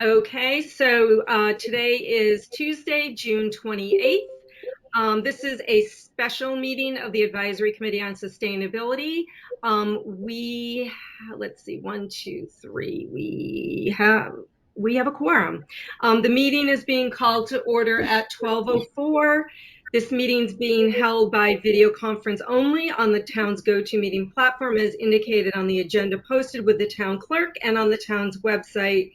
Okay, so today is Tuesday, June 28th. This is a special meeting of the Advisory Committee on Sustainability. Let's see, one, two, three. We have a quorum. The meeting is being called to order at 12:04. This meeting's being held by video conference only on the town's GoToMeeting platform as indicated on the agenda posted with the town clerk and on the town's website.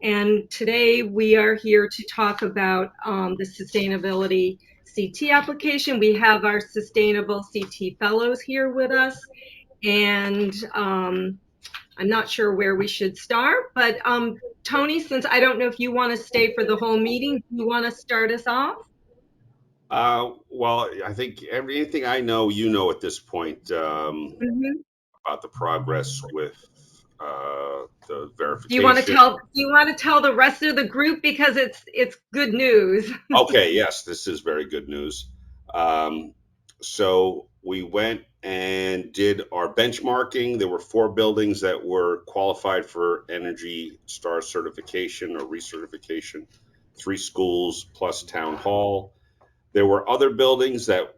And today we are here to talk about the sustainability CT application. We have our sustainable CT fellows here with us, and I'm not sure where we should start, but Tony, since I don't know if you want to stay for the whole meeting, do you want to start us off? Well, I think everything I know, you know at this point, Mhm. about the progress with the Do you want to verification. tell? Do you want to tell the rest of the group because it's good news? Okay, yes, this is very good news. Um, so we went and did our benchmarking. There were 4 buildings that were qualified for Energy Star certification or recertification, 3 schools plus town hall. There were other buildings that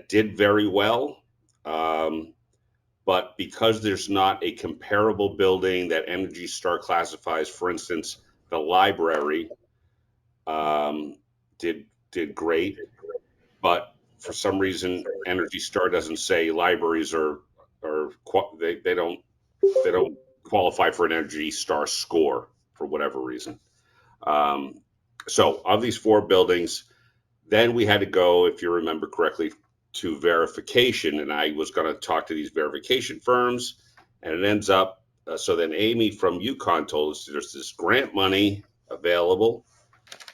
did very well. Um, but because there's not a comparable building that Energy Star classifies, for instance, the library um, did great, but for some reason, Energy Star doesn't say libraries they don't qualify for an Energy Star score for whatever reason. Um, so of these 4 buildings, then we had to go, if you remember correctly, to verification, and I was going to talk to these verification firms, and it ends up. So then Amy from UConn told us there's this grant money available.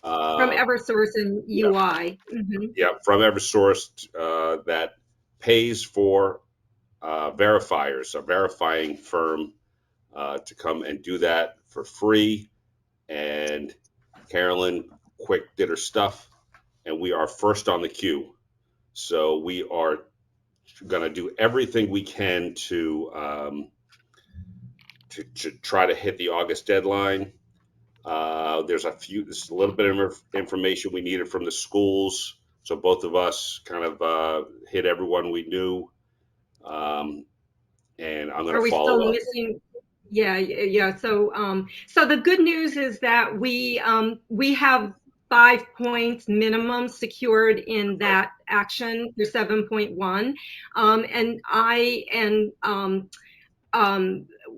From Uh, Eversource and yeah, UI. Mhm. yeah, from EverSource that pays for verifiers, a verifying firm, to come and do that for free. And Carolyn quick did her stuff, and we are first on the queue. So we are going to do everything we can to try to hit the August deadline. There's a little bit of information we needed from the schools. So both of us kind of hit everyone we knew. Um, and I'm going Are to we still follow up. missing? Yeah, yeah. So the good news is that we have 5 points minimum secured in that action for 7.1, and I and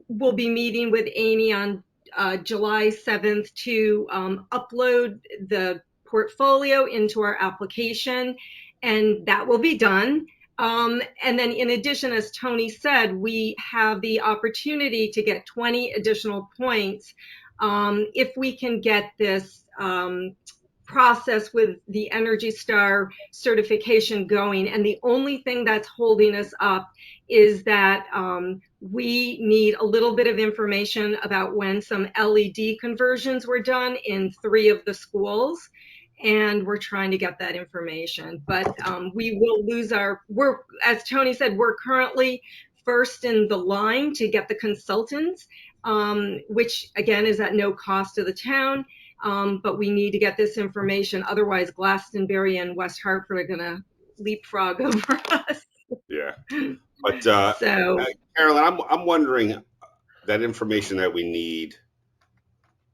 will be meeting with Amy on July 7th to upload the portfolio into our application, and that will be done. And then, in addition, as Tony said, we have the opportunity to get 20 additional points if we can get this process with the Energy Star certification going. And the only thing that's holding us up is that we need a little bit of information about when some LED conversions were done in 3 of the schools. And we're trying to get that information. But we will lose as Tony said, we're currently first in the line to get the consultants, which again is at no cost to the town. But we need to get this information. Otherwise, Glastonbury and West Hartford are going to leapfrog over us. Yeah. But So, Carolyn, I'm wondering that information that we need,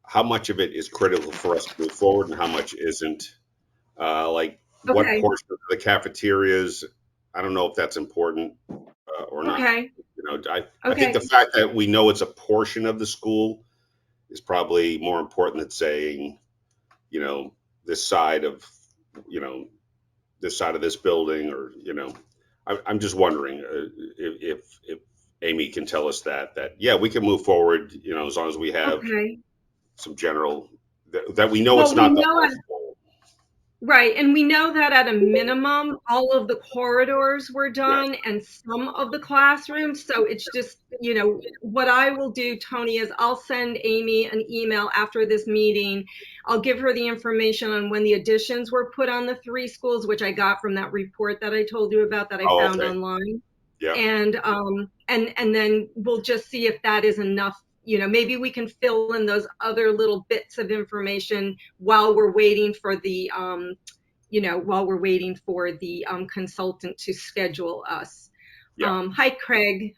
how much of it is critical for us to move forward and how much isn't? Like what okay, portion of the cafeterias, I don't know if that's important or not. okay, I think the okay. fact that we know it's a portion of the school is probably more important than saying, you know, this side of, you know, this side of this building, or I'm just wondering if Amy can tell us that yeah, we can move forward, as long as we have Okay. some general that we know it's Well, we not the know whole at school. right, and we know that at a minimum, all of the corridors were Yes. done and some of the classrooms. So it's just, what I will do, Tony, is I'll send Amy an email after this meeting. I'll give her the information on when the additions were put on the 3 schools, which I got from that report that I told you about that I Oh, found okay. online. Yeah. And then we'll just see if that is enough maybe we can fill in those other little bits of information while we're waiting for the consultant to schedule us. Yeah. Hi, Craig.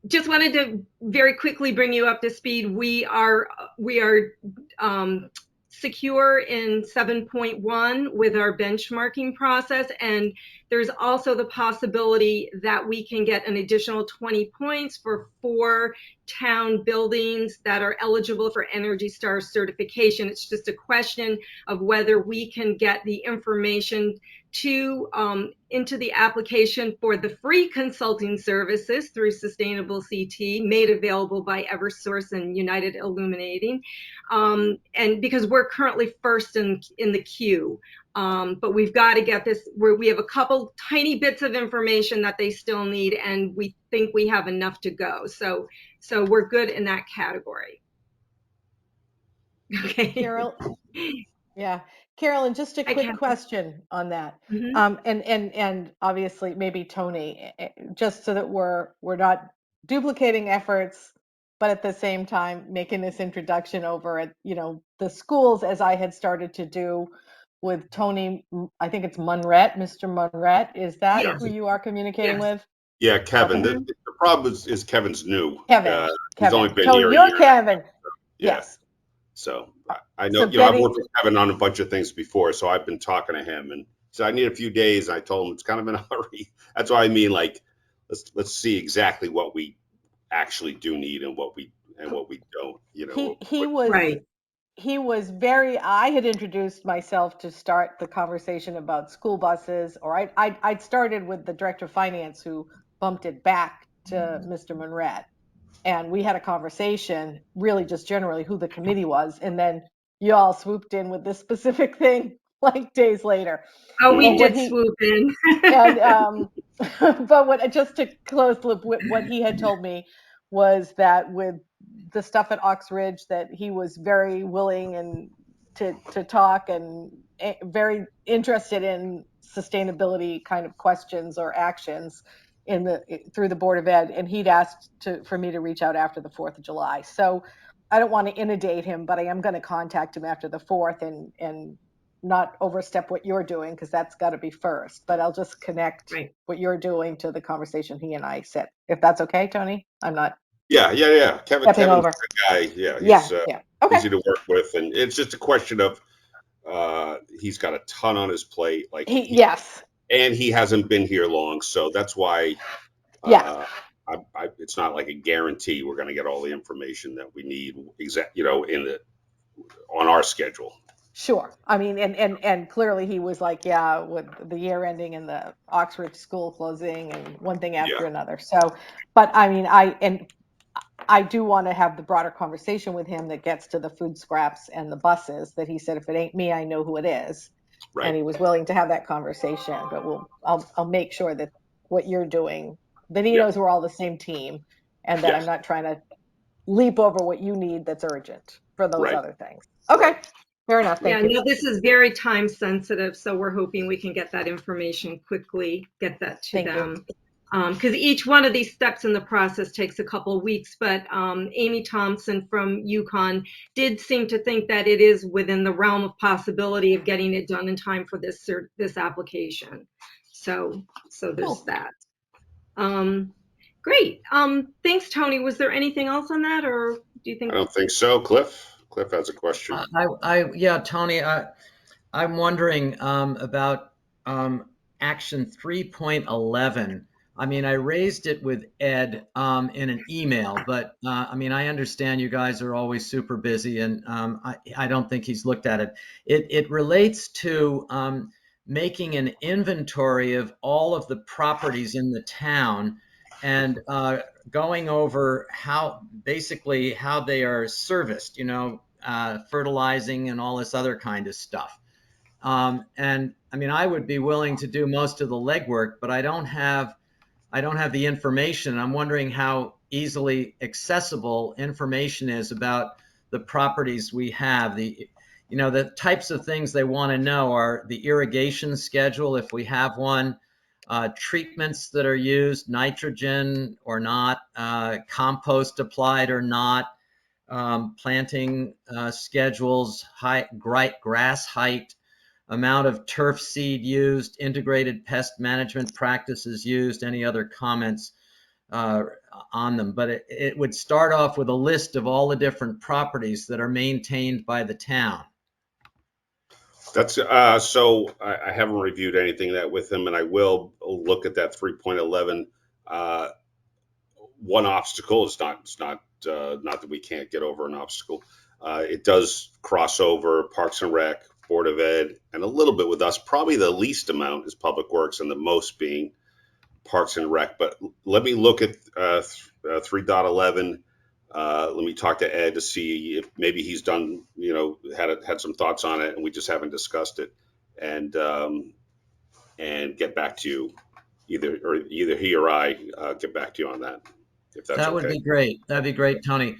Just wanted to very quickly bring you up to speed. We are um, secure in 7.1 with our benchmarking process, and there's also the possibility that we can get an additional 20 points for 4 town buildings that are eligible for Energy Star certification. It's just a question of whether we can get the information into the application for the free consulting services through Sustainable CT, made available by Eversource and United Illuminating, and because we're currently first in the queue. But we've got to get this. We have a couple tiny bits of information that they still need, and we think we have enough to go. So we're good in that category. Okay. Carol, yeah. Carolyn, just a I quick can. question on that. Mm-hmm. And obviously maybe Tony, just so that we're not duplicating efforts, but at the same time making this introduction over at, the schools, as I had started to do with Tony. I think it's Munret, Mr. Munret. Is that Yeah. who you are communicating Yes. with? Yeah, Kevin. Okay. The problem is Kevin's new. Kevin, He's only Kevin. been So here a you're year. Kevin. Yeah. Yes. So I know, So I've Betty, worked with Kevin on a bunch of things before, so I've been talking to him, and so I need a few days. I told him it's kind of in a hurry. That's why I mean, like, let's see exactly what we actually do need and what we don't. he he was Right. he was very, I had introduced myself to start the conversation about school buses, or I'd started with the director of finance who bumped it back to Mr. Monret. And we had a conversation, really just generally who the committee was. And then you all swooped in with this specific thing like days later. Oh, Mm-hmm. we But what did he, swoop in. and but what, just to close the loop, what he had told me was that with the stuff at Ox Ridge, that he was very willing and to talk, and very interested in sustainability kind of questions or actions in the through the Board of Ed, and he'd asked for me to reach out after the 4th of July. So I don't want to inundate him, but I am going to contact him after the 4th and not overstep what you're doing, because that's got to be first. But I'll just connect Right. what you're doing to the conversation he and I said, if that's okay, Tony. I'm not Yeah. stepping Kevin's over. a good guy. Yeah, Yeah, he's yeah. Okay. easy to work with, and it's just a question of he's got a ton on his plate. Like Yes. and he hasn't been here long, so that's why Yeah. uh, it's not like a guarantee we're going to get all the information that we need on our schedule. Sure. I mean, and clearly he was like, yeah, with the year ending and the Oxford school closing and one thing Yeah, after another. So, but I mean, I do want to have the broader conversation with him that gets to the food scraps and the buses, that he said, if it ain't me, I know who it is. And right. he was willing to have that conversation, but I'll make sure that what you're doing, that he Yeah, knows we're all the same team, and that I'm yes, not trying to leap over what you need that's urgent for those right, other things. Okay. right. Fair enough. Yeah, Thank you. no, this is very time sensitive, so we're hoping we can get that information quickly, get that to Thank you. them. Because each one of these steps in the process takes a couple of weeks, but Amy Thompson from UConn did seem to think that it is within the realm of possibility of getting it done in time for this application. So there's Cool. that. Great. Thanks, Tony. Was there anything else on that, or do you I think? don't think so. Cliff has a question. Yeah, Tony, I'm wondering about action 3.11. I mean, I raised it with Ed in an email, but I mean, I understand you guys are always super busy, and I don't think he's looked at it. It relates to making an inventory of all of the properties in the town, and going over basically how they are serviced, fertilizing and all this other kind of stuff. And I mean, I would be willing to do most of the legwork, but I don't have the information. I'm wondering how easily accessible information is about the properties we have. The types of things they want to know are the irrigation schedule, if we have one, treatments that are used, nitrogen or not, compost applied or not, planting schedules, grass height, amount of turf seed used, integrated pest management practices used, any other comments on them. But it would start off with a list of all the different properties that are maintained by the town. That's so I haven't reviewed anything that with him, and I will look at that 3.11. One obstacle is not that we can't get over an obstacle. It does cross over Parks and Rec, Board of Ed, and a little bit with us. Probably the least amount is Public Works, and the most being Parks and Rec. But let me look at 3.11. Let me talk to Ed to see if maybe he's done, had some thoughts on it, and we just haven't discussed it, and get back to you. Either he or I get back to you on that, if that's That would okay. be great. That'd be great, Tony.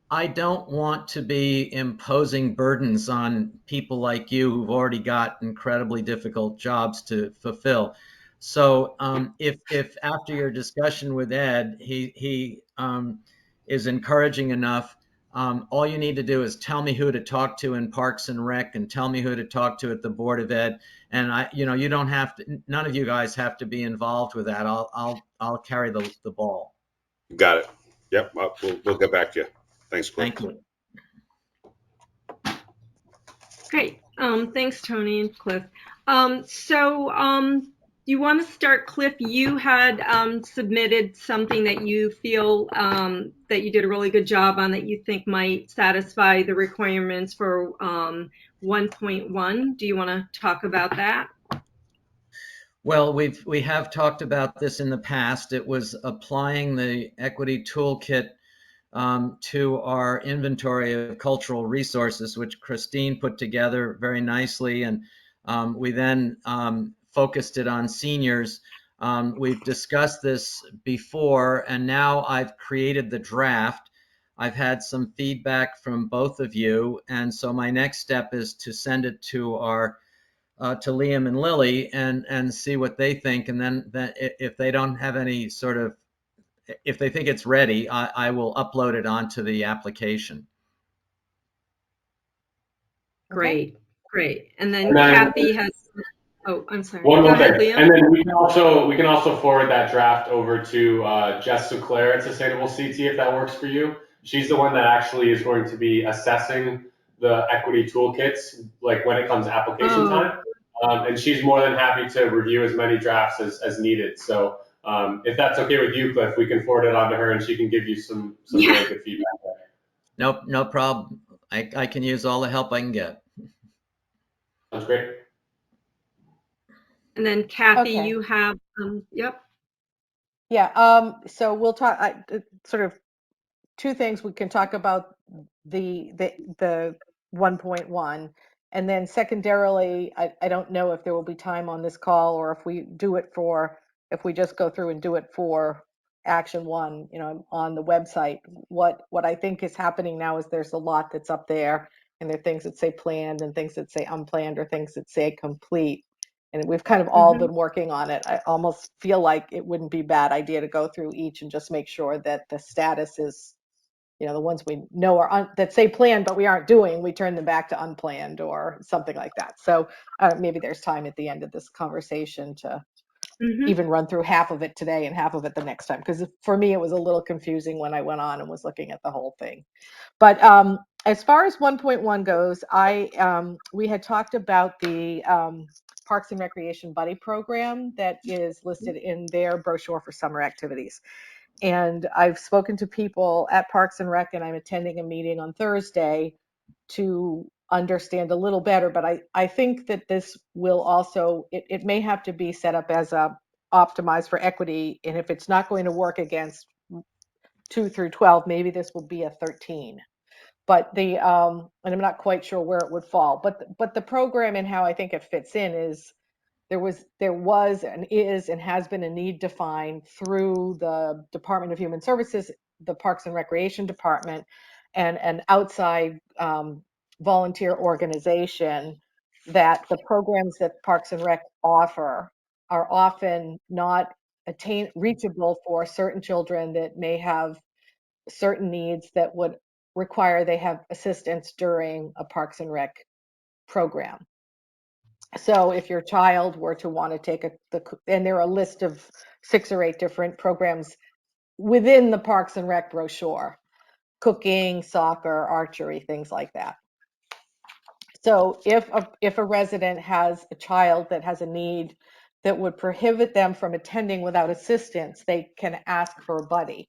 I don't want to be imposing burdens on people like you who've already got incredibly difficult jobs to fulfill. So if after your discussion with Ed, he is encouraging enough, all you need to do is tell me who to talk to in Parks and Rec, and tell me who to talk to at the Board of Ed. And you don't have to. None of you guys have to be involved with that. I'll carry the ball. Got it. Yep. We'll get back to you. Thanks, Cliff. Thank you. Great. Thanks, Tony and Cliff. You want to start, Cliff? You had submitted something that you feel that you did a really good job on, that you think might satisfy the requirements for 1.1. Do you want to talk about that? Well, we have talked about this in the past. It was applying the equity toolkit to our inventory of cultural resources, which Christine put together very nicely. And we then focused it on seniors. We've discussed this before, and now I've created the draft. I've had some feedback from both of you. And so my next step is to send it to to Liam and Lily and see what they think. And then if they don't have any sort of, if they think it's ready, I will upload it onto the application. Great, great. And then Kathy has. Oh, I'm sorry. One Go more ahead, thing, Liam. and then we can also forward that draft over to Jess Suclair at Sustainable CT if that works for you. She's the one that actually is going to be assessing the equity toolkits, like when it comes to application time. And she's more than happy to review as many drafts as needed. So if that's okay with you, Cliff, we can forward it on to her and she can give you some really good feedback there. No problem. I can use all the help I can get. Sounds great. And then Kathy, Okay. you have. Yep. Yeah. So we'll talk sort of two things. We can talk about the 1.1, and then secondarily, I don't know if there will be time on this call, or if we just go through and do it for action one, on the website. What I think is happening now is there's a lot that's up there, and there are things that say planned and things that say unplanned, or things that say complete. And we've kind of all been working on it. I almost feel like it wouldn't be a bad idea to go through each and just make sure that the status is, the ones we know are that say planned but we aren't doing, we turn them back to unplanned or something like that. So maybe there's time at the end of this conversation to even run through half of it today and half of it the next time, because for me it was a little confusing when I went on and was looking at the whole thing. But as far as 1.1 goes, we had talked about the Parks and Recreation Buddy Program that is listed in their brochure for summer activities. And I've spoken to people at Parks and Rec, and I'm attending a meeting on Thursday to understand a little better. But I think that this will also, it may have to be set up as a optimized for equity. And if it's not going to work against 2 through 12, maybe this will be a 13. But and I'm not quite sure where it would fall. But the program and how I think it fits in is, there was and is and has been a need defined through the Department of Human Services, the Parks and Recreation Department, and an outside volunteer organization, that the programs that Parks and Rec offer are often not reachable for certain children that may have certain needs that would require they have assistance during a Parks and Rec program. So if your child were to want to take and there are a list of 6 or 8 different programs within the Parks and Rec brochure, cooking, soccer, archery, things like that. So if a resident has a child that has a need that would prohibit them from attending without assistance, they can ask for a buddy.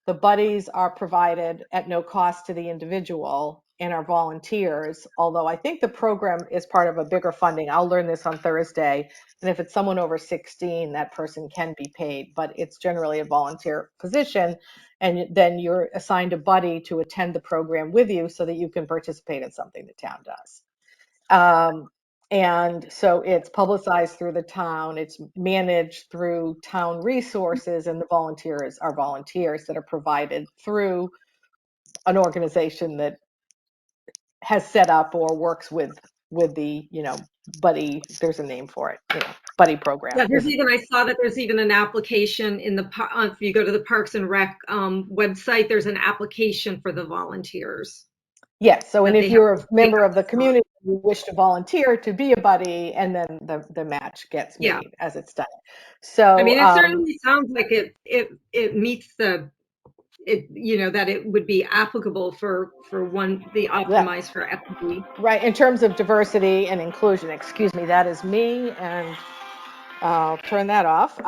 The buddies are provided at no cost to the individual and are volunteers, although I think the program is part of a bigger funding. I'll learn this on Thursday. And if it's someone over 16, that person can be paid, but it's generally a volunteer position. And then you're assigned a buddy to attend the program with you so that you can participate in something the town does. And so it's publicized through the town, it's managed through town resources, and the volunteers are volunteers that are provided through an organization that has set up or works with the, buddy, there's a name for it, buddy program. Yeah, I saw that there's even an application in if you go to the Parks and Rec website, there's an application for the volunteers. Yes, so and if you're a member of the community, you wish to volunteer to be a buddy, and then the match gets made as it's done. So I mean, it certainly sounds like it meets that it would be applicable for the Optimize for Equity. Right, in terms of diversity and inclusion. Excuse me, that is me, and I'll turn that off.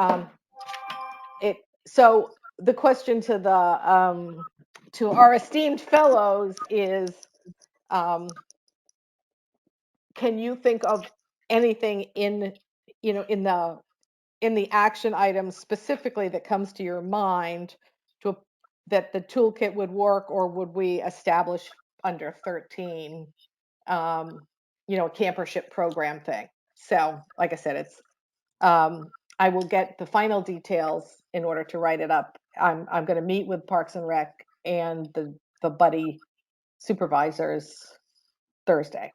So the question to our esteemed fellows is, can you think of anything in the action items specifically that comes to your mind that the toolkit would work, or would we establish under 13, a campership program thing? So like I said, it's I will get the final details in order to write it up. I'm going to meet with Parks and Rec and the buddy supervisors Thursday.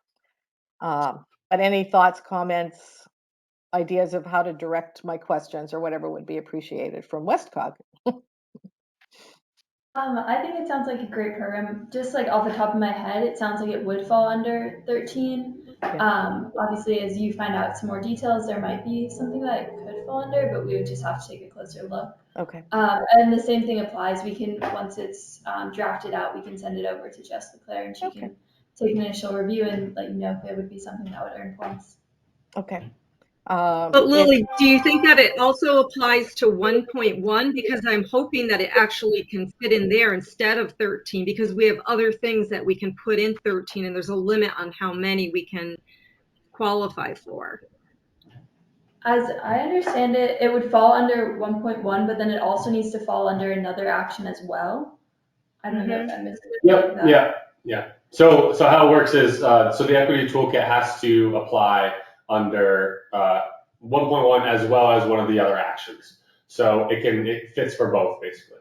But any thoughts, comments, ideas of how to direct my questions or whatever would be appreciated from Westcog? I think it sounds like a great program. Just like off the top of my head, it sounds like it would fall under 13. Obviously, as you find out some more details, there might be something that it could fall under, but we would just have to take a closer look. Okay. And the same thing applies. We can, once it's drafted out, we can send it over to Jess LeClaire, and she can take an initial review and let you know if it would be something that would earn points. Okay. But Lily, do you think that it also applies to 1.1? Because I'm hoping that it actually can fit in there instead of 13, because we have other things that we can put in 13, and there's a limit on how many we can qualify for. As I understand it, it would fall under 1.1, but then it also needs to fall under another action as well. I don't know if I missed it. Yeah. So how it works is, so the equity toolkit has to apply under 1.1 as well as one of the other actions. So it fits for both, basically.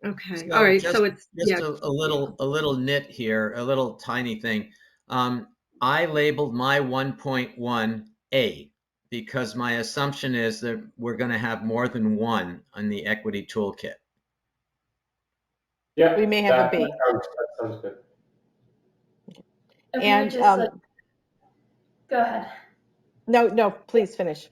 Okay. All right. So it's just a little nit here, a little tiny thing. I labeled my 1.1 A because my assumption is that we're going to have more than one on the equity toolkit. Yeah, we may have a B. That sounds good. And go ahead. No, please finish.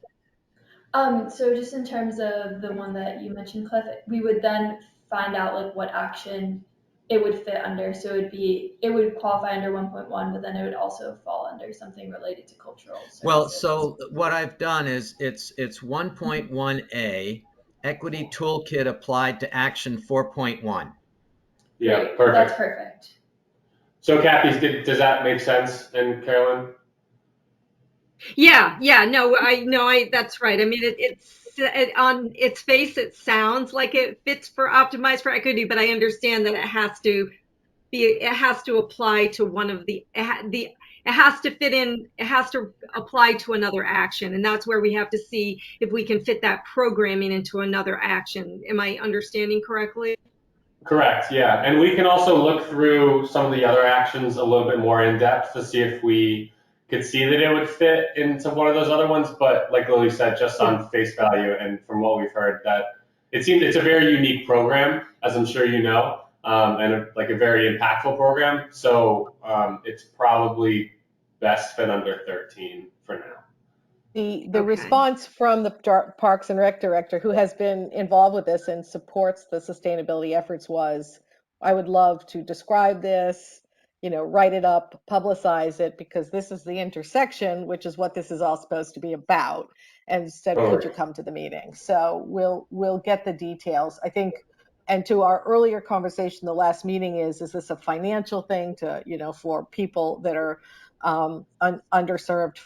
So just in terms of the one that you mentioned, Cliff, we would then find out like what action it would fit under. So it would qualify under 1.1, but then it would also fall under something related to cultural services. Well, so what I've done is it's 1.1A, equity toolkit applied to action 4.1. Yeah, perfect. That's perfect. So Kathy, does that make sense? And Carolyn? Yeah, no, that's right. I mean, on its face, it sounds like it fits for Optimize for Equity, but I understand that it has to apply to one of it has to fit in, it has to apply to another action. And that's where we have to see if we can fit that programming into another action. Am I understanding correctly? Correct, yeah. And we can also look through some of the other actions a little bit more in depth to see if we could see that it would fit into one of those other ones, but like Lily said, just on face value and from what we've heard, that it's a very unique program, as I'm sure you know, and like a very impactful program. So it's probably best fit under 13 for now. The Okay. response from the Parks and Rec director, who has been involved with this and supports the sustainability efforts, was, I would love to describe this, write it up, publicize it, because this is the intersection, which is what this is all supposed to be about. And instead, could you Totally. come to the meeting? So we'll get the details. I think, and to our earlier conversation, the last meeting is this a financial thing to, for people that are underserved,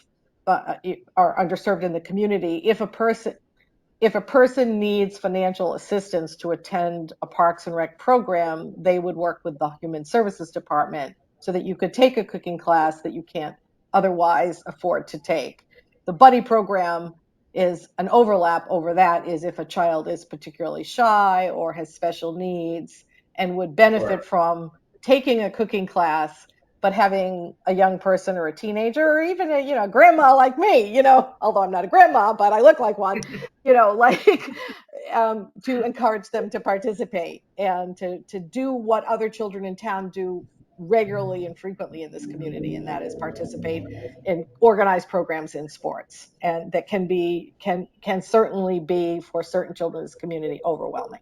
are underserved in the community? If a person needs financial assistance to attend a Parks and Rec program, they would work with the Human Services Department so that you could take a cooking class that you can't otherwise afford to take. The buddy program is an overlap over that, is if a child is particularly shy or has special needs and would benefit Sure. from taking a cooking class, but having a young person or a teenager or even a grandma like me, although I'm not a grandma, but I look like one, like to encourage them to participate and to do what other children in town do regularly and frequently in this community, and that is participate in organized programs in sports, and that can certainly be, for certain children in this community, overwhelming.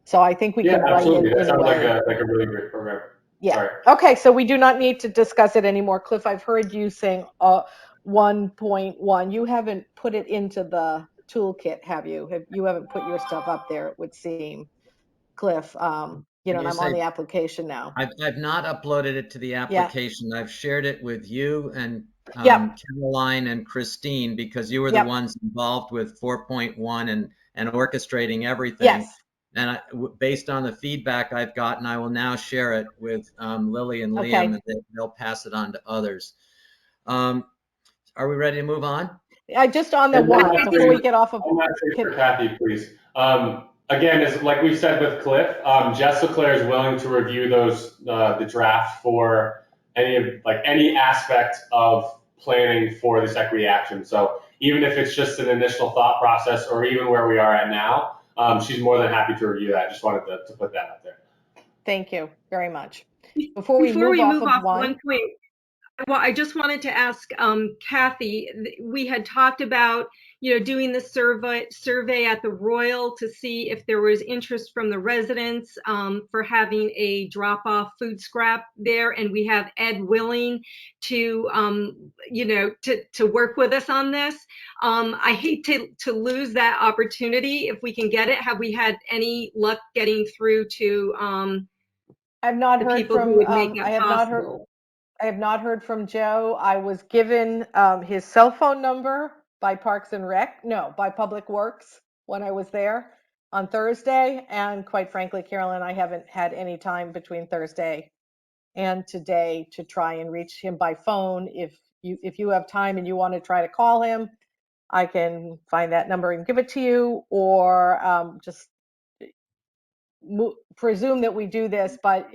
So I think we Yeah, can write it absolutely. That in a sounds like way. a really great program. Yeah. Sorry. Okay. So we do not need to discuss it anymore. Cliff, I've heard you saying 1.1. You haven't put it into the toolkit, have you? You haven't put your stuff up there, it would seem, Cliff. When And you I'm on say the application now. I've not uploaded it to the Yeah. application. I've shared it with you and Yep. Caroline and Christine, because you were the Yep. ones involved with 4.1 and orchestrating everything. Yes. And based on the feedback I've gotten, I will now share it with Lily and Liam, Okay. and they'll pass it on to others. Are we ready to move on? I just on the And one one last before we thing, get off of. one last thing for Kathy, please. Again, as like we said with Cliff, Jess Leclerc is willing to review the draft for any aspect of planning for this equity action. So even if it's just an initial thought process, or even where we are at now, she's more than happy to review that. Just wanted to put that out there. Thank you very much. Before we Before move we off move of off one. one point, well, I just wanted to ask Kathy. We had talked about, doing the survey at the Royal to see if there was interest from the residents for having a drop-off food scrap there, and we have Ed willing to, to work with us on this. I hate to lose that opportunity if we can get it. Have we had any luck getting through to I've not the heard people who from. would make I that have not heard. possible? I have not heard from Joe. I was given his cell phone number by Parks and Rec, no, by Public Works when I was there on Thursday. And quite frankly, Carolyn, I haven't had any time between Thursday and today to try and reach him by phone. If you have time and you want to try to call him, I can find that number and give it to you, or just presume that we do this, but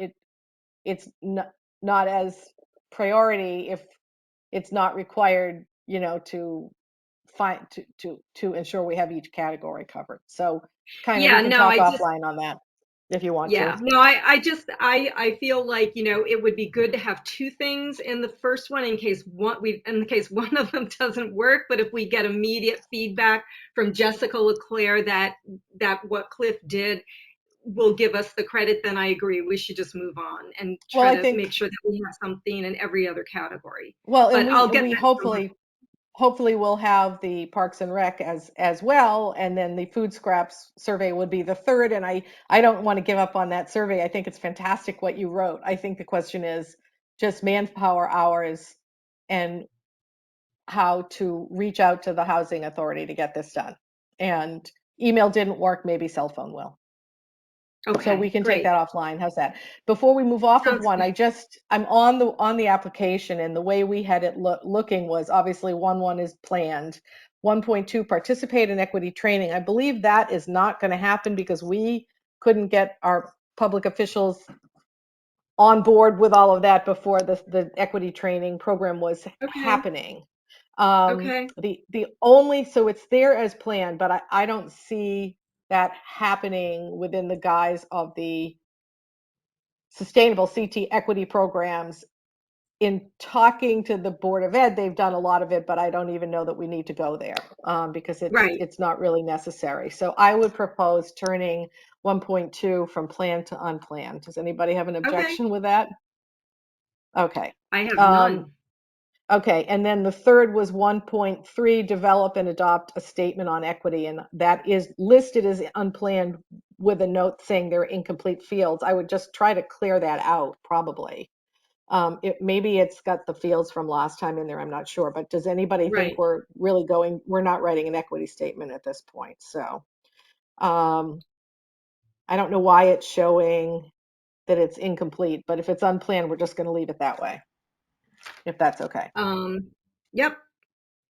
it's not as priority if it's not required, to find to ensure we have each category covered. So kind of we Yeah, can no, talk offline on that if you want to. yeah, no, I feel like, it would be good to have two things in the first one in case one of them doesn't work, but if we get immediate feedback from Jessica Leclerc that what Cliff did will give us the credit, then I agree. We should just move on and Well, try I to think, make sure that we have something in every other category. well, and But we I'll and get we that from her. hopefully we'll have the Parks and Rec as well, and then the food scraps survey would be the third. And I don't want to give up on that survey. I think it's fantastic what you wrote. I think the question is just manpower hours and how to reach out to the housing authority to get this done. And email didn't work, maybe cell phone will. So we Okay, can take great. that offline. How's that? Before we move off of Sounds one, good. I'm on the application, and the way we had it looking was obviously 1.1 is planned. 1.2, participate in equity training. I believe that is not going to happen because we couldn't get our public officials on board with all of that before the equity training program was Okay. happening. Okay. The only, so it's there as planned, but I don't see that happening within the guise of the sustainable CT equity programs. In talking to the Board of Ed, they've done a lot of it, but I don't even know that we need to go there because Right. it's not really necessary. So I would propose turning 1.2 from planned to unplanned. Does anybody have an Okay. objection with that? Okay. I have Um, none. okay, and then the third was 1.3, develop and adopt a statement on equity, and that is listed as unplanned with a note saying they're incomplete fields. I would just try to clear that out, probably. Maybe it's got the fields from last time in there, I'm not sure, but does anybody think Right. we're not writing an equity statement at this point? So, um, I don't know why it's showing that it's incomplete, but if it's unplanned, we're just gonna leave it that way, if that's okay. Yep.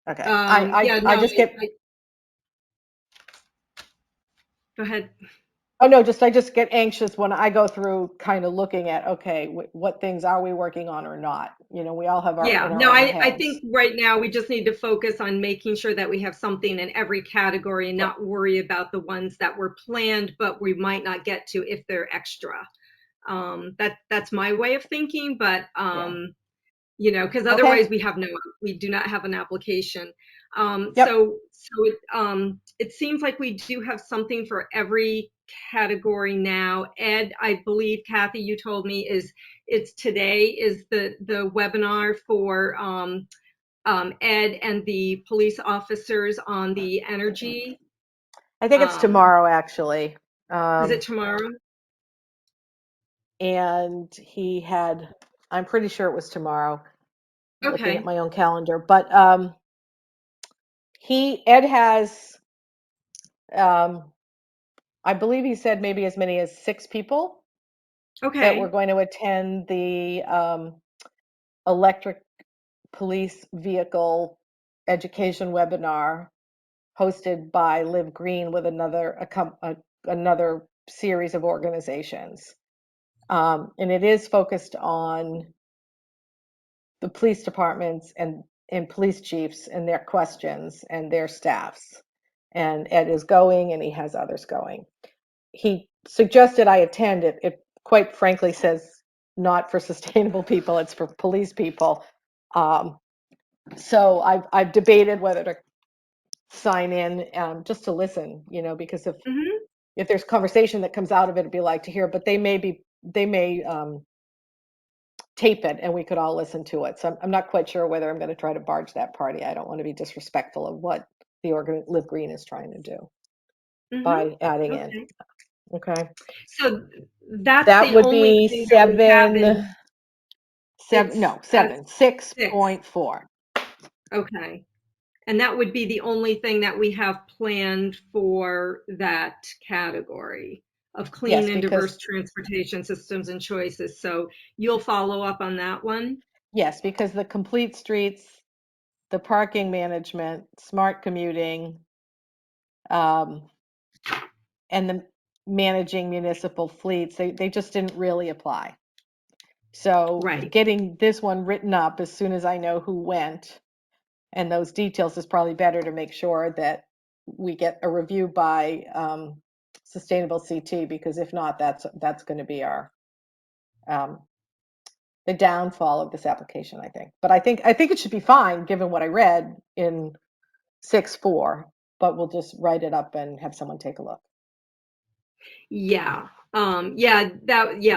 Okay, Yeah, I no, just get, go ahead. oh no, just I just get anxious when I go through kind of looking at, okay, what things are we working on or not? You know, we all have our Yeah, in our no, own I heads. think right now we just need to focus on making sure that we have something in every category and Right. not worry about the ones that were planned, but we might not get to if they're extra. That's my way of thinking, but Yeah. because Okay. otherwise we do not have an application. Yep. It seems like we do have something for every category now. Ed, I believe Kathy, you told me it's today is the webinar for Ed and the police officers on the energy. I think it's Um, tomorrow, actually. is Um, it tomorrow? and he had, I'm pretty sure it was tomorrow, looking at Okay, my own calendar, but Ed has, um, I believe he said maybe as many as 6 people that were okay, going to attend the electric police vehicle education webinar hosted by Live Green with another series of organizations. And it is focused on the police departments and police chiefs and their questions and their staffs. And Ed is going, and he has others going. He suggested I attend it. It quite frankly says not for sustainable people; it's for police people. Um, so I've debated whether to sign in just to listen, because hmm if there's conversation that comes out of it, it'd be like to hear. But they may tape it and we could all listen to it. So I'm not quite sure whether I'm going to try to barge that party. I don't want to be disrespectful of what the Live Green is trying to do hmm by adding in. Okay. Okay. So that's That the would only be thing that we have in it's seven, six. 6.4. Okay. And that would be the only thing that we have planned for that category of clean Yes, and diverse because transportation systems and choices. So you'll follow up on that one? the complete streets, the parking management, smart commuting, um, and the managing municipal fleets, they just didn't really apply. So Right. getting this one written up as soon as I know who went and those details is probably better to make sure that we get a review by Sustainable CT, because if not, that's going to be our um, the downfall of this application, I think. But I think it should be fine given what I read in 6.4. But we'll just write it up and have someone take a look. Yeah.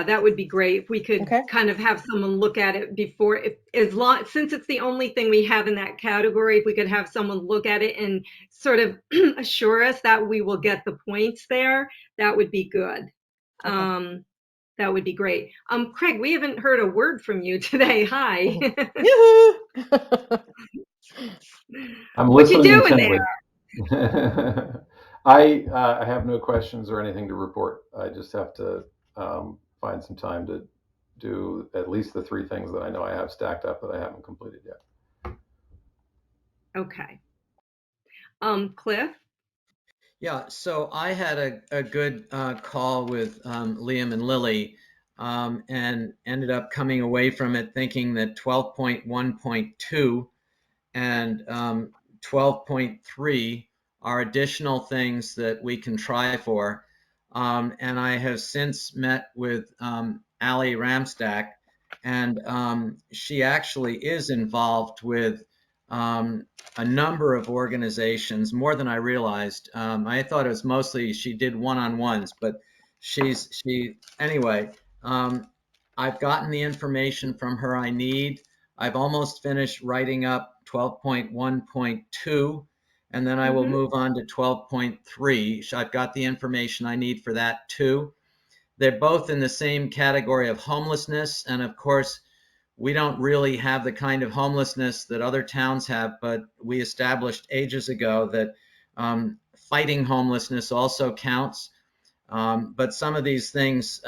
That would be great if we could Okay. kind of have someone look at it before, if as long since it's the only thing we have in that category, if we could have someone look at it and sort of assure us that we will get the points there, that would be good. Okay. Um, that would be great. Craig, we haven't heard a word from you today. Hi. Yoo-hoo! I'm What you listening doing intently. there? I have no questions or anything to report. I just have to find some time to do at least the 3 things that I know I have stacked up that I haven't completed yet. Okay. Cliff? Yeah, so I had a good call with Liam and Lily and ended up coming away from it thinking that 12.1.2 and 12.3 are additional things that we can try for. And I have since met with Ali Ramstack, and she actually is involved with a number of organizations, more than I realized. I thought it was mostly she did one-on-ones, but anyway. I've gotten the information from her I need. I've almost finished writing up 12.1.2, and then I will move on to 12.3. I've got the information I need for that too. They're both in the same category of homelessness, and of course, we don't really have the kind of homelessness that other towns have, but we established ages ago that fighting homelessness also counts. But some of these things,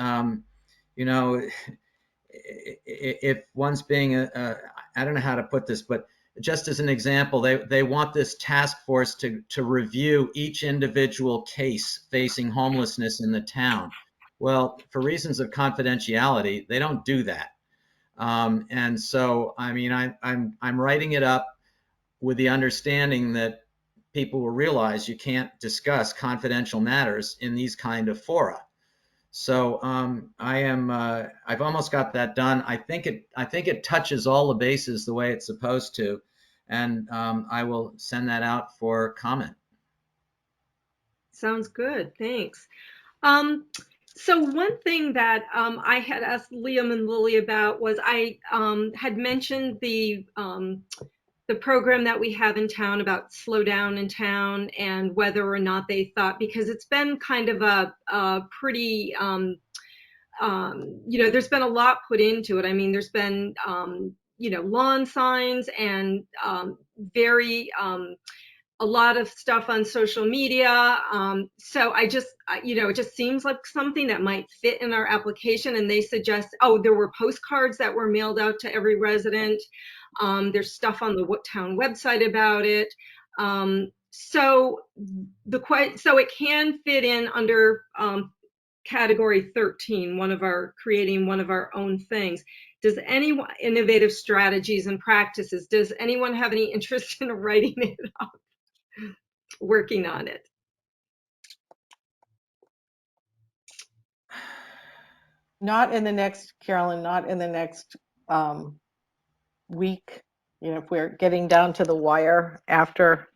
you know, if one's being I don't know how to put this, but just as an example, they want this task force to review each individual case facing homelessness in the town. Well, for reasons of confidentiality, they don't do that. And so, I mean, I'm writing it up with the understanding that people will realize you can't discuss confidential matters in these kind of fora. So I've almost got that done. I think it touches all the bases the way it's supposed to, and I will send that out for comment. Sounds good. Thanks. Um, so one thing that I had asked Liam and Lily about was I had mentioned the program that we have in town about slow down in town and whether or not they thought, because it's been kind of a pretty there's been a lot put into it. I mean, there's been lawn signs and very a lot of stuff on social media. So it just seems like something that might fit in our application. And they suggest, there were postcards that were mailed out to every resident. There's stuff on the town website about it. So it can fit in under category 13, creating one of our own things. Does anyone, innovative strategies and practices, does anyone have any interest in writing it up, working on it? Carolyn, not in the next week. If we're getting down to the wire after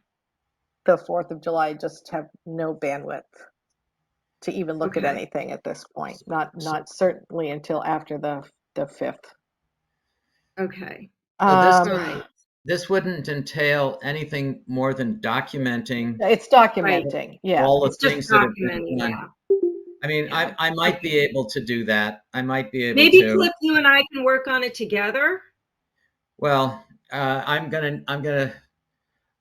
the 4th of July, just have no bandwidth to even look at anything at this point. Not certainly until after the 5th. Okay. So this wouldn't entail anything more than documenting. It's documenting, yeah. All the It's things just that have been documenting, done. yeah. I mean, I might be able to do that. I might be able Maybe to. Cliff, you and I can work on it together. Well, I'm gonna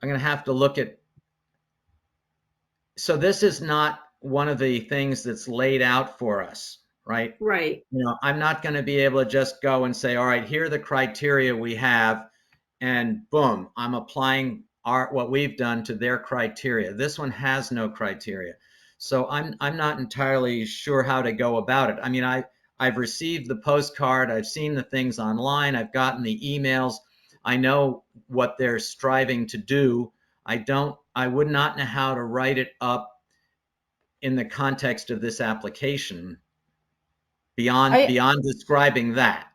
have to look at. So this is not one of the things that's laid out for us, right? Right. I'm not going to be able to just go and say, all right, here are the criteria we have, and boom, I'm applying what we've done to their criteria. This one has no criteria. So I'm not entirely sure how to go about it. I mean, I've received the postcard, I've seen the things online, I've gotten the emails. I know what they're striving to do. I would not know how to write it up in the context of this application beyond describing that.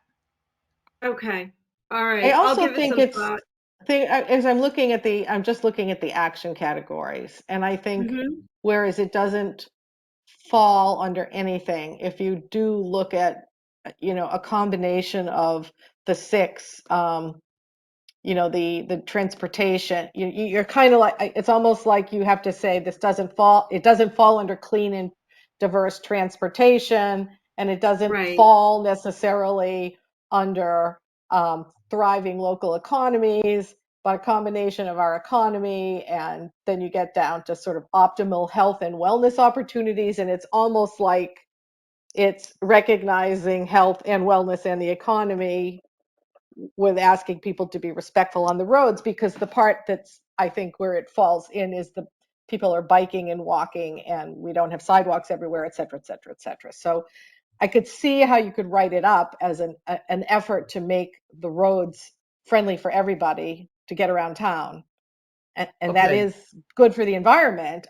Okay. All right. I I'll also give it think some thought. as I'm just looking at the action categories, and I think whereas it doesn't fall under anything, if you do look at a combination of the 6, the transportation, you're kind of like, it's almost like you have to say it doesn't fall under clean and diverse transportation, and it doesn't Right. fall necessarily under thriving local economies, but a combination of our economy, and then you get down to sort of optimal health and wellness opportunities, and it's almost like it's recognizing health and wellness and the economy with asking people to be respectful on the roads, because the part that's, I think, where it falls in is the people are biking and walking and we don't have sidewalks everywhere, et cetera, et cetera, et cetera. So I could see how you could write it up as an effort to make the roads friendly for everybody to get around town. And that Okay. is good for the environment.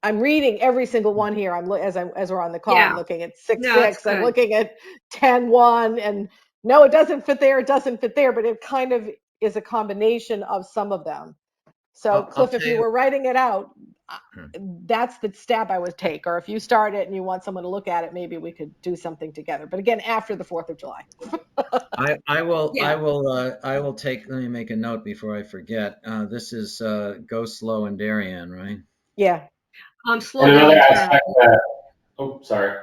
I'm reading every single one here. As we're on the call, I'm Yeah. looking at 6 No, it's 6. I'm good. looking at 10 1, and no, it doesn't fit there. It doesn't fit there, but it kind of is a combination of some of them. So I'll Cliff, if tell you you. were writing it out, Hmm. that's the stab I would take. Or if you start it and you want someone to look at it, maybe we could do something together. But again, after the 4th of July. Yeah. I will take, let me make a note before I forget. This is Go Slow in Darien, right? Yeah. Slow And down another in town. aspect that, oh, sorry.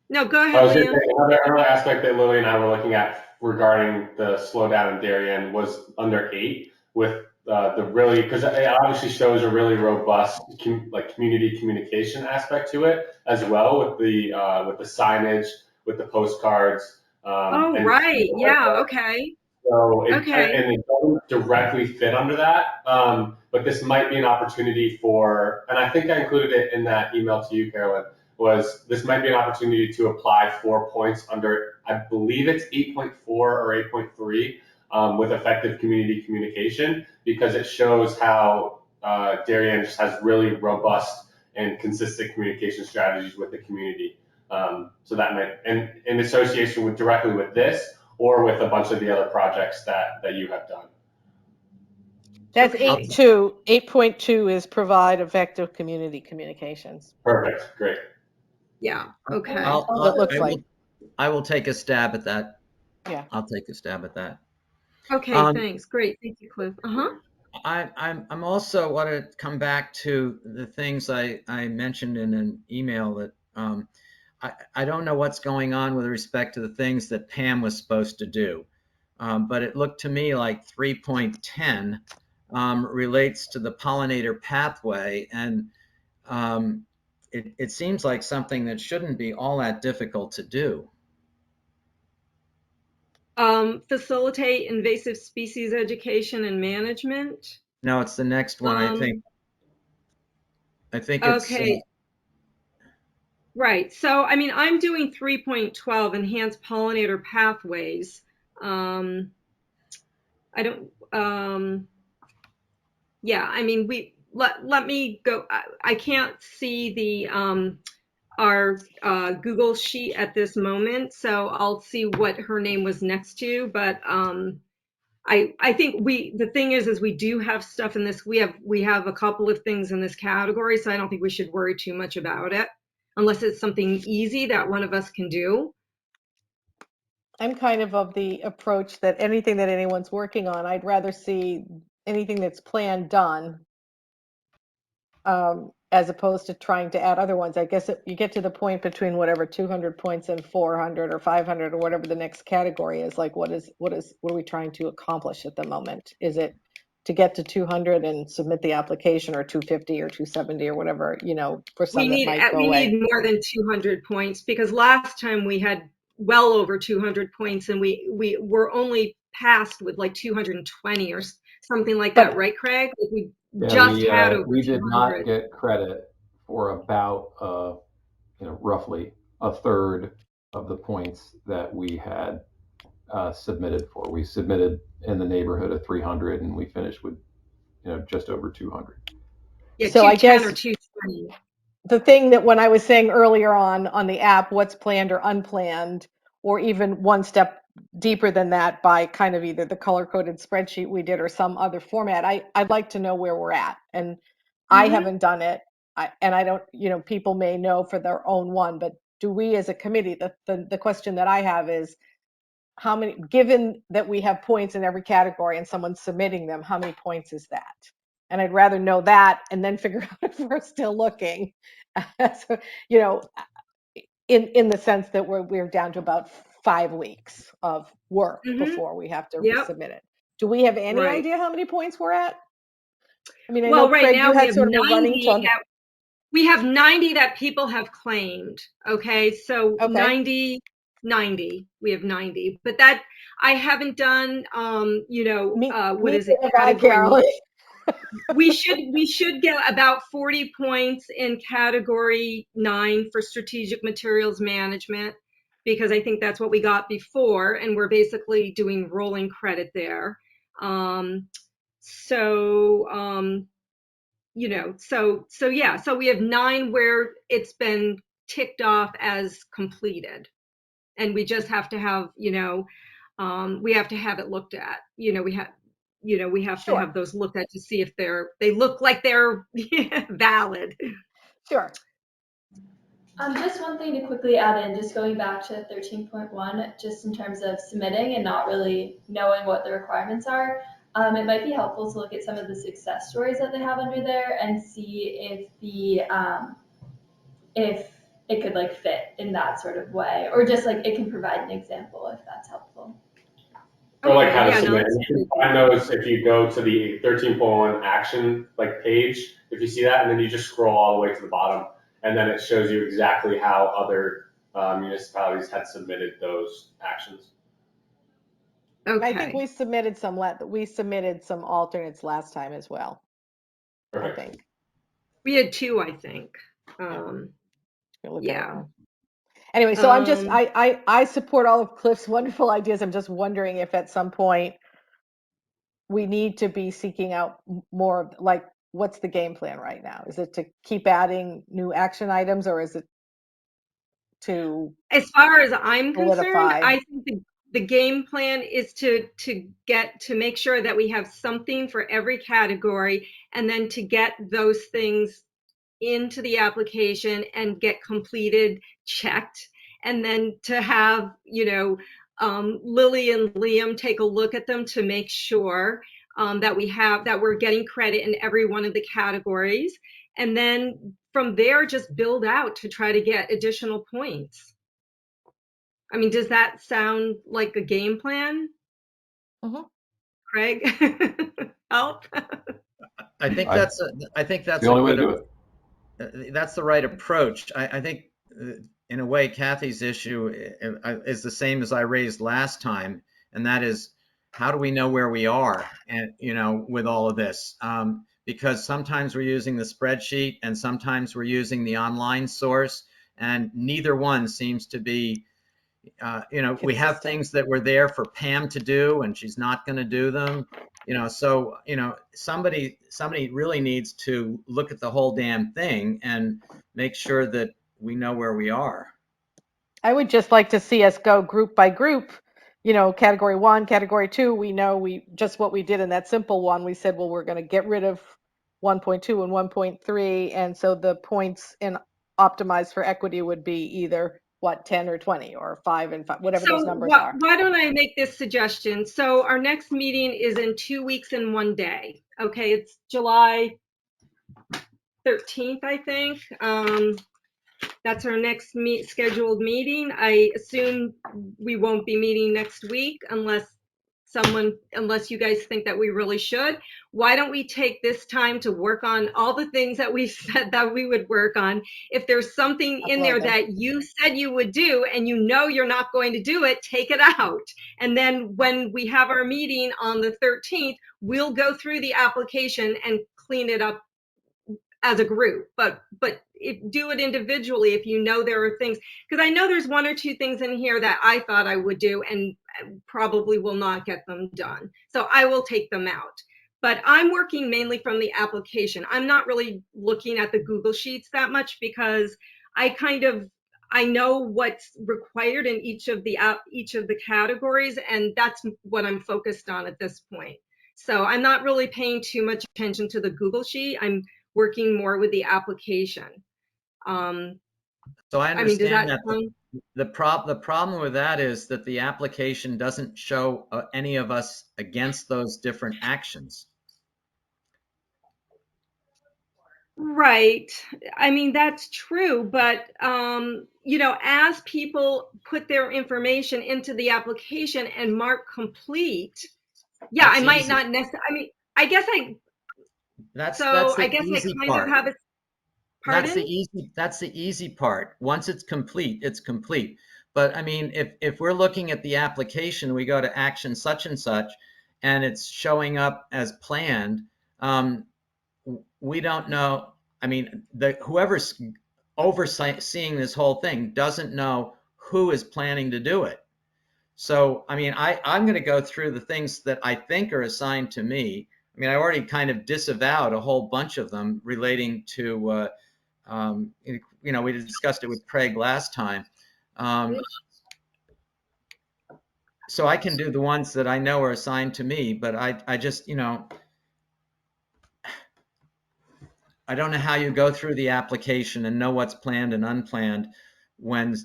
No, go I ahead, was going to say Liam. another aspect that Lily and I were looking at regarding the slowdown in Darien was under 8 with the really, because it obviously shows a really robust community communication aspect to it as well with the signage, with the postcards, Oh, and right. Yeah. Okay. so Okay. it doesn't directly fit under that, but this might be an opportunity for, and I think I included it in that email to you, Carolyn, was this might be an opportunity to apply 4 points under, I believe it's 8.4 or 8.3 with effective community communication, because it shows how Darien just has really robust and consistent communication strategies with the community. So that might, and in association with directly with this, or with a bunch of the other projects that you have done. That's I'll, Okay. 8.2. 8.2 is provide effective community communications. Perfect, great. Yeah. And Okay. It also, looks like, I will take a stab at that. yeah. I'll take a stab at that. Okay. Um, Thanks. Great. Thank you, Cliff. Uh-huh. I'm also want to come back to the things I mentioned in an email that I don't know what's going on with respect to the things that Pam was supposed to do. But it looked to me like 3.10 relates to the pollinator pathway. And it seems like something that shouldn't be all that difficult to do. Facilitate invasive species education and management. No, it's the next one. Um, I think it's okay. Right. So, I mean, I'm doing 3.12 enhanced pollinator pathways. I don't, yeah, I mean, let me go. I can't see our Google sheet at this moment, so I'll see what her name was next to. But I think the thing is we do have stuff in this. We have a couple of things in this category, so I don't think we should worry too much about it, unless it's something easy that one of us can do. I'm kind of the approach that anything that anyone's working on, I'd rather see anything that's planned done, as opposed to trying to add other ones. I guess you get to the point between whatever 200 points and 400 or 500 or whatever the next category is. Like, what are we trying to accomplish at the moment? Is it to get to 200 and submit the application, or 250 or 270 or whatever? For some that might go We away. need more than 200 points, because last time we had well over 200 points, and we were only passed with like 220 or something like that, But right, Craig? Like we Yeah, just had over we did not 200. get credit for about roughly a third of the points that we had submitted for. We submitted in the neighborhood of 300, and we finished with just over 200. Yeah, so I 210 or guess 220. the thing that when I was saying earlier on the app, what's planned or unplanned, or even one step deeper than that by kind of either the color coded spreadsheet we did or some other format, I'd like to know where we're at. And I Hmm. haven't done it. And I don't, people may know for their own one, but do we as a committee, the question that I have is, how many, given that we have points in every category and someone's submitting them, how many points is that? And I'd rather know that and then figure out if we're still looking. So, in the sense that we're down to about 5 weeks of work Hmm. before we have to Yep. submit it. Do we have any Right. idea how many points we're at? I mean, I know Well, right Craig, now you we had have sort of a running 90 tone. that we have 90 that people have claimed. Okay, so Okay. 90 we have 90, but that I haven't done what is it, Neither have I, category. Carol. We should get about 40 points in category 9 for strategic materials management, because I think that's what we got before, and we're basically doing rolling credit there. Um, so yeah, so we have 9 where it's been ticked off as completed, and we just have to have, we have to have it looked at. We have to Sure, have those looked at to see if they look like they're valid. sure. Just one thing to quickly add in, just going back to 13.1, just in terms of submitting and not really knowing what the requirements are, it might be helpful to look at some of the success stories that they have under there and see if it could like fit in that sort of way, or just like it can provide an example if that's helpful. Or like Okay, how to yeah, no, submit. that's And you really can good. find those if you go to the 13.1 action like page, if you see that, and then you just scroll all the way to the bottom, and then it shows you exactly how other municipalities had submitted those actions. I think Okay. we submitted some alternates last time as well. I Perfect. think. We had 2, I think. Yeah. We'll look at it Yeah. now. Anyway, so Um, I support all of Cliff's wonderful ideas. I'm just wondering if at some point we need to be seeking out more of, like, what's the game plan right now? Is it to keep adding new action items, or is it to as far as I'm concerned, solidify? I think the game plan is to make sure that we have something for every category, and then to get those things into the application and get completed, checked, and then to have, Lily and Liam take a look at them to make sure that we're getting credit in every one of the categories. And then from there, just build out to try to get additional points. I mean, does that sound like a game plan, Mhm. Craig? Help? I think I, that's a, I think it's the that's a only way to good, do it. that's the right approach. I think in a way, Kathy's issue is the same as I raised last time, and that is, how do we know where we are, and with all of this? Because sometimes we're using the spreadsheet, and sometimes we're using the online source, and neither one seems to be. We have Consistent. things that were there for Pam to do, and she's not going to do them. So somebody really needs to look at the whole damn thing and make sure that we know where we are. I would just like to see us go group by group. Category 1, category 2, we know we just what we did in that simple one. We said, well, we're going to get rid of 1.2 and 1.3. And so the points in optimized for equity would be either 10 or 20 or 5 and 5, whatever those So numbers are. why don't I make this suggestion? So our next meeting is in 2 weeks and 1 day. Okay, it's July 13th, I think. That's our next scheduled meeting. I assume we won't be meeting next week unless you guys think that we really should. Why don't we take this time to work on all the things that we said that we would work on? If there's something in there Upload them. that you said you would do and you're not going to do it, take it out. And then when we have our meeting on the 13th, we'll go through the application and clean it up as a group, but do it individually if you know there are things, because I know there's 1 or 2 things in here that I thought I would do and probably will not get them done. So I will take them out. But I'm working mainly from the application. I'm not really looking at the Google Sheets that much, because I know what's required in each of the categories, and that's what I'm focused on at this point. So I'm not really paying too much attention to the Google Sheet. I'm working more with the application. Um, So I I mean, does understand that that sound? the problem with that is that the application doesn't show any of us against those different actions. Right. I mean, that's true, but as people put their information into the application and mark complete, yeah, I That's might easy. not necessarily. I mean, I guess That's the I guess I easy kind of part. have a pardon. That's the easy part. Once it's complete, it's complete. But I mean, if we're looking at the application, we go to action such and such, and it's showing up as planned. We don't know. I mean, whoever's overseeing this whole thing doesn't know who is planning to do it. So, I mean, I'm going to go through the things that I think are assigned to me. I mean, I already kind of disavowed a whole bunch of them relating to, we discussed it with Craig last time. So I can do the ones that I know are assigned to me, but I just, I don't know how you go through the application and know what's planned and unplanned when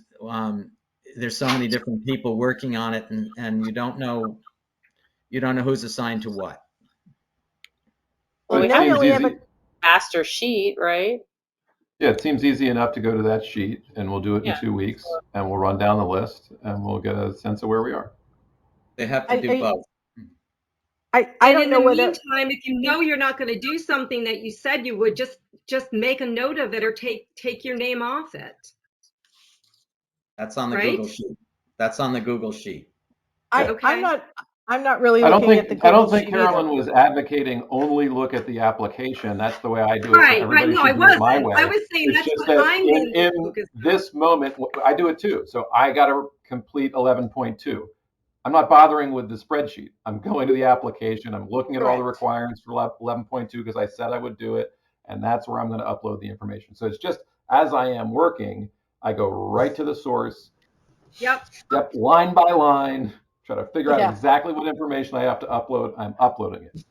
there's so many different people working on it, and you don't know who's assigned to what. Well, we it know we seems only have easy. Master sheet, right? Yeah, it seems easy enough to go to that sheet, and we'll do it in Yeah. 2 weeks, and we'll run down the list, and we'll get a sense of where we are. They have to do both. I And don't in know the whether meantime, if you know you're not going to do something that you said you would, just make a note of it or take your name off it. That's on the Right? Google sheet. That's on the Google sheet. Okay. I'm not really I don't looking at the think I Google don't think sheet either. Carolyn was advocating only look at the application. That's the way I do it. So Right. everybody No, I should do it my wasn't. way. I was saying It's that's just what that I'm in mainly focused on. this moment, I do it too. So I got to complete 11.2. I'm not bothering with the spreadsheet. I'm going to the application. I'm looking at all the Correct. requirements for 11.2 because I said I would do it, and that's where I'm going to upload the information. So it's just as I am working, I go right to the source, Yep. step line by line, try to figure out Yeah. exactly what information I have to upload. I'm uploading it,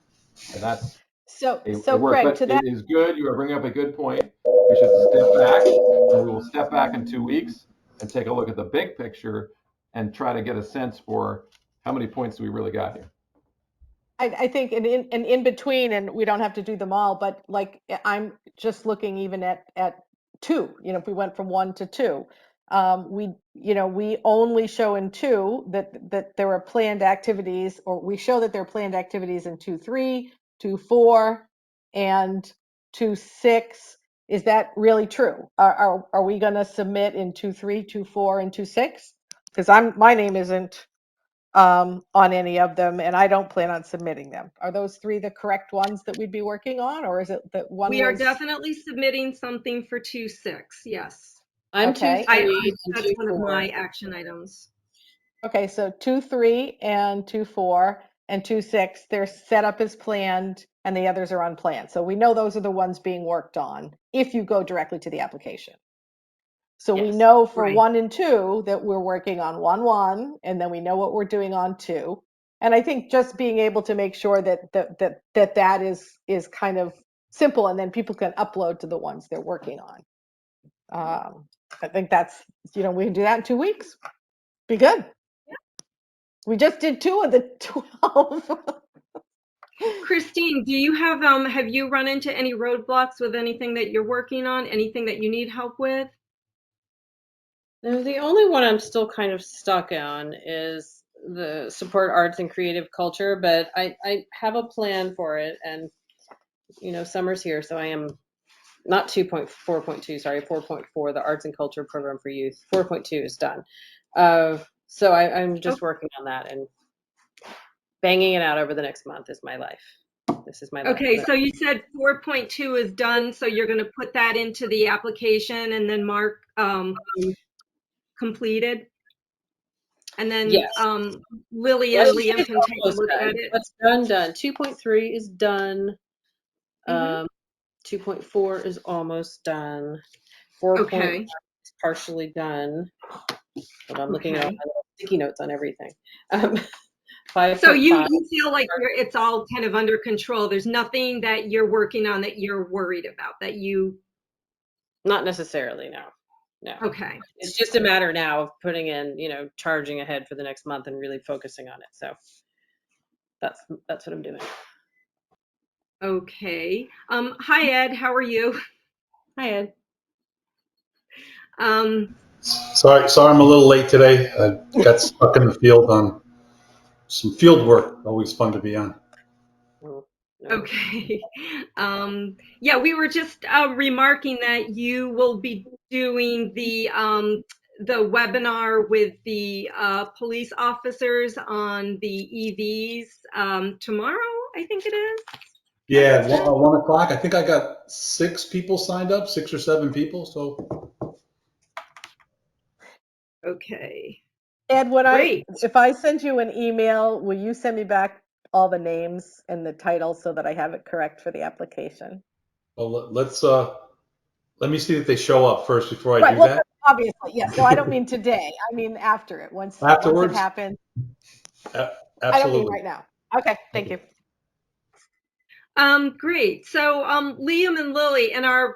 and that's So it works. Craig, But to that it is good. You are bringing up a good point. We should step back, and we will step back in 2 weeks and take a look at the big picture and try to get a sense for how many points do we really got here. I think in between, and we don't have to do them all, but like I'm just looking even at two. If we went from 1 to 2, we only show in 2 that there are planned activities, or we show that there are planned activities in 2.3, 2.4, and 2.6. Is that really true? Are we going to submit in 2.3, 2.4, and 2.6? Because my name isn't on any of them, and I don't plan on submitting them. Are those 3 the correct ones that we'd be working on, or is it that one We are was definitely submitting something for 2.6. Yes. I'm okay? 2.3 and That's one of 2.4. my action items. Okay, so 2.3 and 2.4 and 2.6, they're set up as planned, and the others are unplanned. So we know those are the ones being worked on if you go directly to the application. So we Yes. know for Right. 1 and 2 that we're working on 1.1, and then we know what we're doing on 2. And I think just being able to make sure that is kind of simple, and then people can upload to the ones they're working on. I think that's we can do that in 2 weeks. Be good. We just did 2 of the 12. Christine, do you have you run into any roadblocks with anything that you're working on? Anything that you need help with? No, the only one I'm still kind of stuck on is the support arts and creative culture, but I have a plan for it, and summer's here, so I am not 2.4.2, sorry, 4.4, the arts and culture program for youth. 4.2 is done. So I'm just working on that and banging it out over the next month is my life. This is my life. Okay, so you said 4.2 is done, so you're going to put that into the application and then mark completed? And then Yes. Lily I and would say Liam it's can take a almost look done. at it. What's done. 2.3 is done. Mhm. 2.4 is almost done. 4.5 Okay. is partially done. But I'm looking at all Okay. my little sticky notes on everything. So you 5.5. feel like it's all kind of under control. There's nothing that you're working on that you're worried about that you. Not necessarily, no. No. Okay. It's just a matter now of putting in, charging ahead for the next month and really focusing on it. So that's what I'm doing. Okay. Hi Ed, how are you? Hi, Ed. Sorry, I'm a little late today. I got stuck in the field on some field work. Always fun to be on. No. Okay. Yeah, we were just remarking that you will be doing the webinar with the police officers on the EVs tomorrow, I think it is. Yeah, 1 o'clock. I think I got 6 people signed up, 6 or 7 people. So Okay, Ed, great. if I send you an email, will you send me back all the names and the title so that I have it correct for the application? well, let me see if they show up first before I Right. do Well, that. obviously, yes. No, I don't mean today. I mean after it. Once it Afterwards, happens. I don't mean absolutely. right now. Okay. Thank you. Great. So, Liam and Lily, in our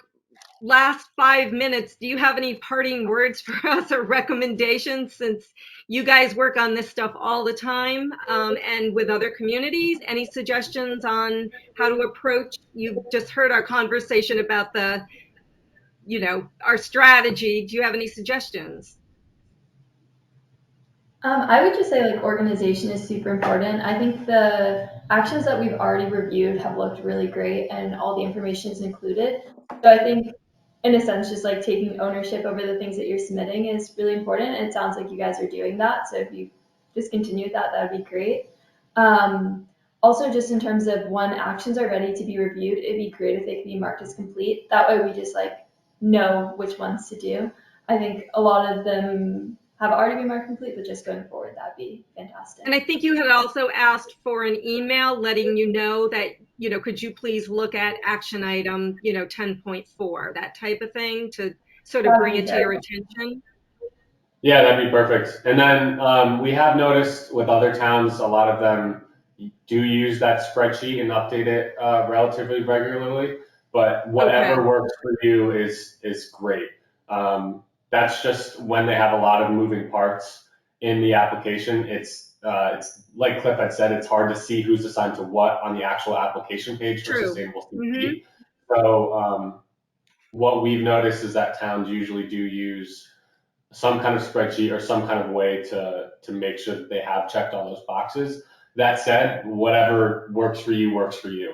last 5 minutes, do you have any parting words for us or recommendations, since you guys work on this stuff all the time, and with other communities? Any suggestions on how to approach? You've just heard our conversation about our strategy. Do you have any suggestions? I would just say like organization is super important. I think the actions that we've already reviewed have looked really great and all the information is included. So I think in a sense, just like taking ownership over the things that you're submitting is really important. And it sounds like you guys are doing that. So if you just continue with that, that would be great. Also, just in terms of when actions are ready to be reviewed, it'd be great if they could be marked as complete. That way we just like know which ones to do. I think a lot of them have already been marked complete, but just going forward, that'd be fantastic. And I think you had also asked for an email letting you know that, could you please look at action item, 10.4, that type of thing, to sort of That would bring be it to very your helpful. attention. Yeah, that'd be perfect. And then we have noticed with other towns, a lot of them do use that spreadsheet and update it relatively regularly. But Okay, whatever works for you is great. That's just when they have a lot of moving parts in the application. It's like Cliff had said, it's hard to see who's assigned to what on the actual application page for true. Sustainable Hmm. CT. So what we've noticed is that towns usually do use some kind of spreadsheet or some kind of way to make sure that they have checked all those boxes. That said, whatever works for you works for you.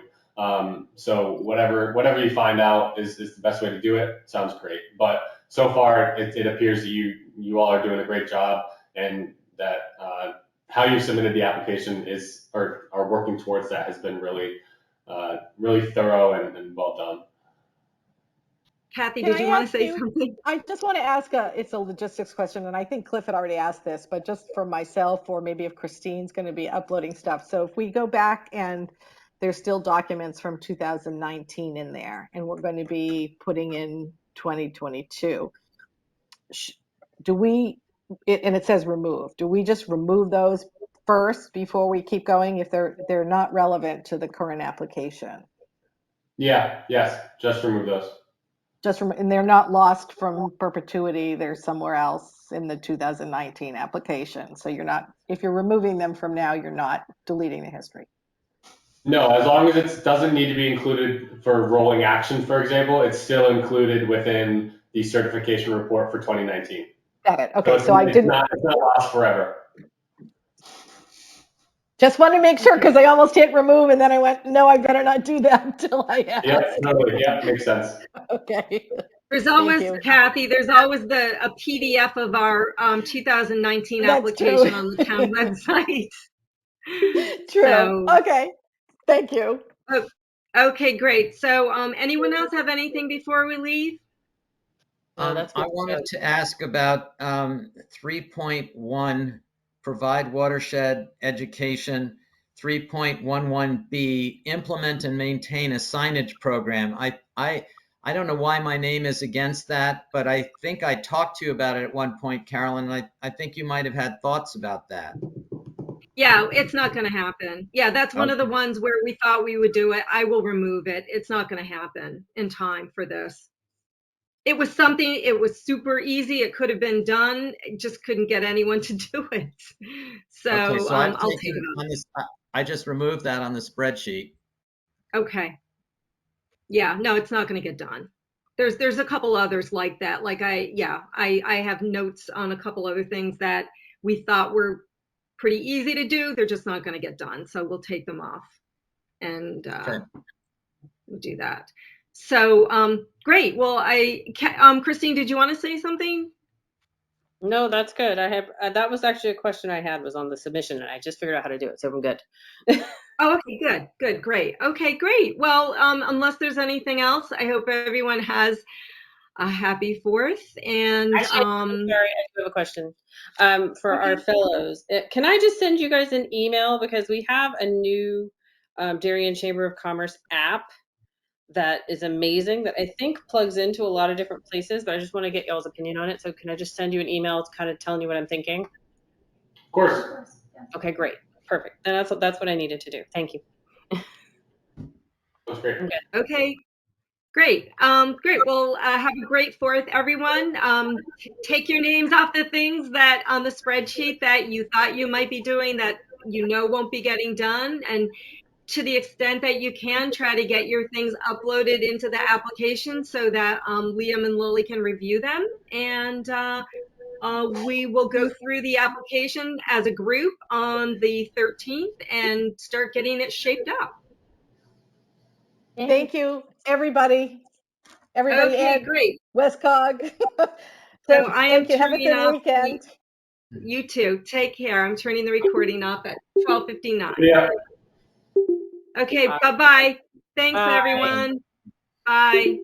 So whatever you find out is the best way to do it. Sounds great. But so far, it appears that you all are doing a great job, and that how you submitted the application is or are working towards that has been really thorough and well done. Kathy, Can did I you want to ask say you? something? I just want to ask it's a logistics question, and I think Cliff had already asked this, but just for myself, or maybe if Christine's going to be uploading stuff. So if we go back and there's still documents from 2019 in there, and we're going to be putting in 2022, do we, and it says remove, do we just remove those first before we keep going if they're not relevant to the current application? Yeah, yes, just remove those. And they're not lost from perpetuity. They're somewhere else in the 2019 application. So if you're removing them from now, you're not deleting the history. No, as long as it doesn't need to be included for rolling action, for example, it's still included within the certification report for 2019. Got it. So Okay. So I didn't, it's not lost forever. just want to make sure, Okay. because I almost hit remove and then I went, no, I better not do that until I Yep, ask. totally. Yep, makes sense. Okay. There's Thank always, you. Kathy, there's always a PDF of our 2019 That's true. application on the town website. True. So, Okay. Thank you. oh, okay, great. So, anyone else have anything before we leave? No, that's I good. wanted to ask about 3.1, provide watershed education. 3.11B, implement and maintain a signage program. I don't know why my name is against that, but I think I talked to you about it at one point, Carolyn. I think you might have had thoughts about that. Yeah, it's not going to happen. Yeah, that's one of the Okay. ones where we thought we would do it. I will remove it. It's not going to happen in time for this. It was something, it was super easy. It could have been done. Just couldn't get anyone to do it. Okay, So so I've I'll take taken it on this, I just removed that on the spreadsheet. off. Okay. Yeah, no, it's not going to get done. There's a couple others like that. Like I have notes on a couple other things that we thought were pretty easy to do. They're just not going to get done. So we'll take them off and Okay. we'll do that. So great. Well, Christine, did you want to say something? No, that's good. I have that was actually a question I had was on the submission, and I just figured out how to do it, so I'm good. Oh, okay, good, great. Okay, great. Well, unless there's anything else, I hope everyone has a happy 4th. And Actually, I'm sorry, I do have a question for okay. our fellows. Can I just send you guys an email because we have a new Darien Chamber of Commerce app that is amazing that I think plugs into a lot of different places, but I just want to get y'all's opinion on it. So can I just send you an email kind of telling you what I'm thinking? Of course. Of course, yeah. Okay, great. Perfect. Then that's what I needed to do. Thank you. That's great. I'm good. Okay, great. Great. Well, have a great 4th, everyone. Take your names off the things that on the spreadsheet that you thought you might be doing that you know won't be getting done. And to the extent that you can, try to get your things uploaded into the application so that Liam and Lily can review them. And we will go through the application as a group on the 13th and start getting it shaped up. Thank you, everybody. Everybody, Okay, Ed, great. Westcog. So So I am thank you. Have a turning good off weekend. you too. Take care. I'm turning the recording off at 12:59. Yeah. Okay, bye-bye. Thanks, Bye. everyone. Bye.